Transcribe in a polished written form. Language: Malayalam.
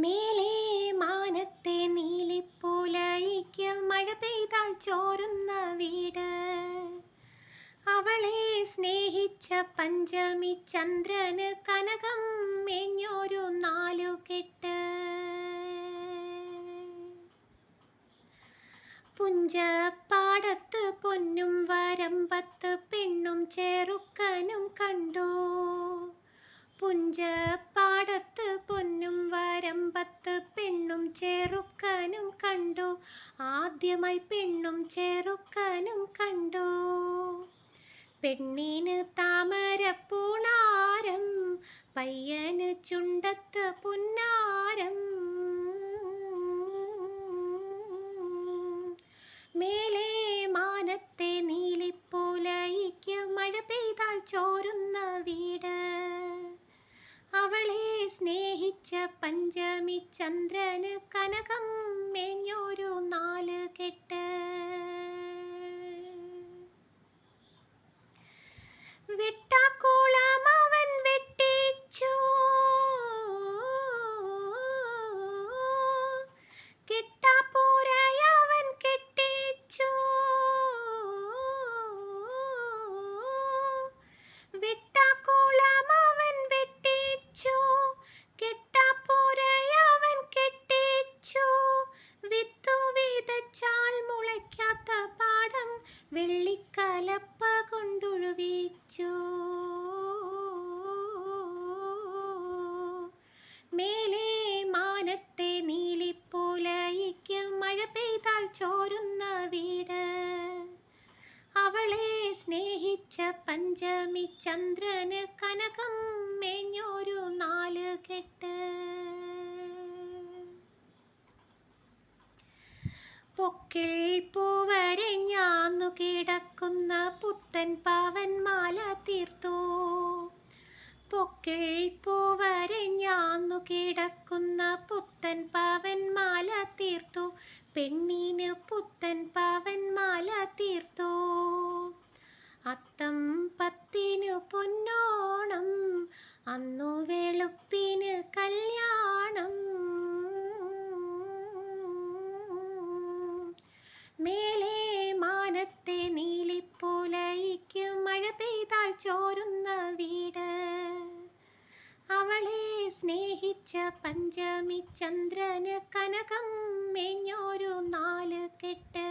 മേലെ മാനത്തെ നീലിപ്പൂലയ്ക്ക് മഴ പെയ്താൽ ചോരുന്ന വീട്. അവളെ സ്നേഹിച്ച പഞ്ചമി ചന്ദ്രന് കനകം മേഞ്ഞൊരു നാലുകെട്ട്. പുഞ്ചപ്പാടത്ത് പൊന്നും വരമ്പത്ത് പെണ്ണും ചെറുക്കനും കണ്ടു. പുഞ്ചപ്പാടത്ത് പൊന്നും വരമ്പത്ത് പെണ്ണും ചെറുക്കനും കണ്ടു. ആദ്യമായി പെണ്ണും ചെറുക്കനും കണ്ടു. പെണ്ണിന് താമരപ്പൂണാരം, പയ്യന് ചുണ്ടത്ത് പുന്നാരം. മേലെ മാനത്തെ നീലിപ്പൂലയ്ക്ക് മഴ പെയ്താൽ ചോരുന്ന വീട്. അവളെ സ്നേഹിച്ച പഞ്ചമി ചന്ദ്രന് കനകം മേഞ്ഞൊരു നാലുകെട്ട്. വെട്ടാക്കോളം അവൻ വെട്ടിച്ചു, കെട്ടാപ്പൂരയവൻ കെട്ടിച്ചു. വെട്ടാക്കോളം അവൻ വെട്ടിച്ചു, കെട്ടാപ്പൂരയവൻ കെട്ടിച്ചു. വിത്തു വിതച്ചാൽ മുളയ്ക്കാത്ത പാടം വെള്ളിക്കലപ്പ കൊണ്ടുഴുവിച്ചു. മേലെ മാനത്തെ നീലിപ്പൂലയ്ക്ക് മഴ പെയ്താൽ ചോരുന്ന വീട്. അവളെ സ്നേഹിച്ച പഞ്ചമി ചന്ദ്രന് കനകം മേഞ്ഞൊരു നാലുകെട്ട്. പൊക്കിൾ പൂവരഞ്ഞാന്നു കിടക്കുന്ന പുത്തൻ പാവന്മാല തീർത്തു. പൊക്കിൾ പൂവരഞ്ഞാന്നു കിടക്കുന്ന പുത്തൻ പാവന്മാല തീർത്തു. പെണ്ണിന് പുത്തൻ പാവന്മാല തീർത്തു. അത്തം പത്തിനു പൊന്നോണം, അന്നു വെളുപ്പിന് കല്യാണം. മേലെ മാനത്തെ നീലിപ്പൂലയ്ക്ക് മഴ പെയ്താൽ ചോരുന്ന വീട്. അവളെ സ്നേഹിച്ച പഞ്ചമി ചന്ദ്രന് കനകം മേഞ്ഞൊരു നാലുകെട്ട്.